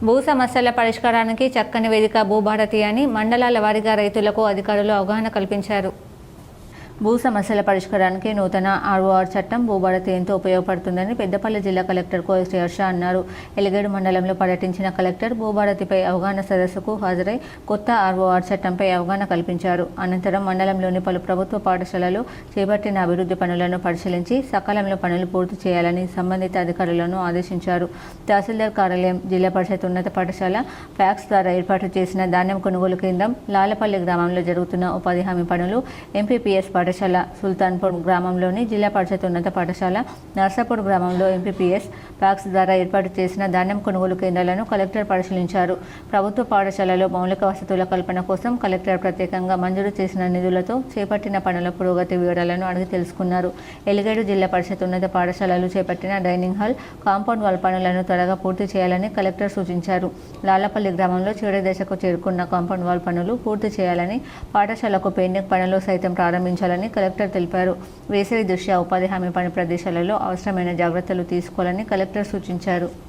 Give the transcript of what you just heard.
భూ సమస్యల పరిష్కారానికి చక్కని వేదిక భూభారతి అని మండలాల వారీగా రైతులకు అధికారులు అవగాహన కల్పించారు. భూ సమస్యల పరిష్కారానికి నూతన ఆర్ఓఆర్ చట్టం భూభారతి ఎంతో ఉపయోగపడుతుందని పెద్దపల్లి జిల్లా కలెక్టర్ కోయశ్రీ హర్ష అన్నారు. ఎలిగేడు మండలంలో పర్యటించిన కలెక్టర్ భూభారతిపై అవగాహన సదస్సుకు హాజరై కొత్త ఆర్ఓఆర్ చట్టంపై అవగాహన కల్పించారు. అనంతరం మండలంలోని పలు ప్రభుత్వ పాఠశాలలు చేపట్టిన అభివృద్ధి పనులను పరిశీలించి సకాలంలో పనులు పూర్తి చేయాలని సంబంధిత అధికారులను ఆదేశించారు. తహసీల్దార్ కార్యాలయం, జిల్లా పరిషత్ ఉన్నత పాఠశాల ప్యాక్స్ ద్వారా ఏర్పాటు చేసిన ధాన్యం కొనుగోలు కేంద్రం, లాలపల్లి గ్రామంలో జరుగుతున్న ఉపాధి హామీ పనులు, ఎంపీపీఎస్ పాఠశాల, సుల్తాన్పూర్ గ్రామంలోని జిల్లా పరిషత్ ఉన్నత పాఠశాల, నర్సాపూర్ గ్రామంలో ఎంపీపీఎస్ ప్యాక్స్ ద్వారా ఏర్పాటు చేసిన ధాన్యం కొనుగోలు కేంద్రాలను కలెక్టర్ పరిశీలించారు. ప్రభుత్వ పాఠశాలలో మౌలిక వసతుల కల్పన కోసం కలెక్టర్ ప్రత్యేకంగా మంజూరు చేసిన నిధులతో చేపట్టిన పనుల పురోగతి వివరాలను అడిగి తెలుసుకున్నారు. ఎలిగేడు జిల్లా పరిషత్ ఉన్నత పాఠశాలలు చేపట్టిన డైనింగ్ హాల్, కాంపౌండ్ వాల్ పనులను త్వరగా పూర్తి చేయాలని కలెక్టర్ సూచించారు. లాలపల్లి గ్రామంలో చివరి దశకు చేరుకున్న కాంపౌండ్ వాల్ పనులు పూర్తి చేయాలని, పాఠశాలకు పెయింటింగ్ పనులు సైతం ప్రారంభించాలని కలెక్టర్ తెలిపారు. వేసవి దృష్ట్యా ఉపాధి హామీ పని ప్రదేశాలలో అవసరమైన జాగ్రత్తలు తీసుకోవాలని కలెక్టర్ సూచించారు.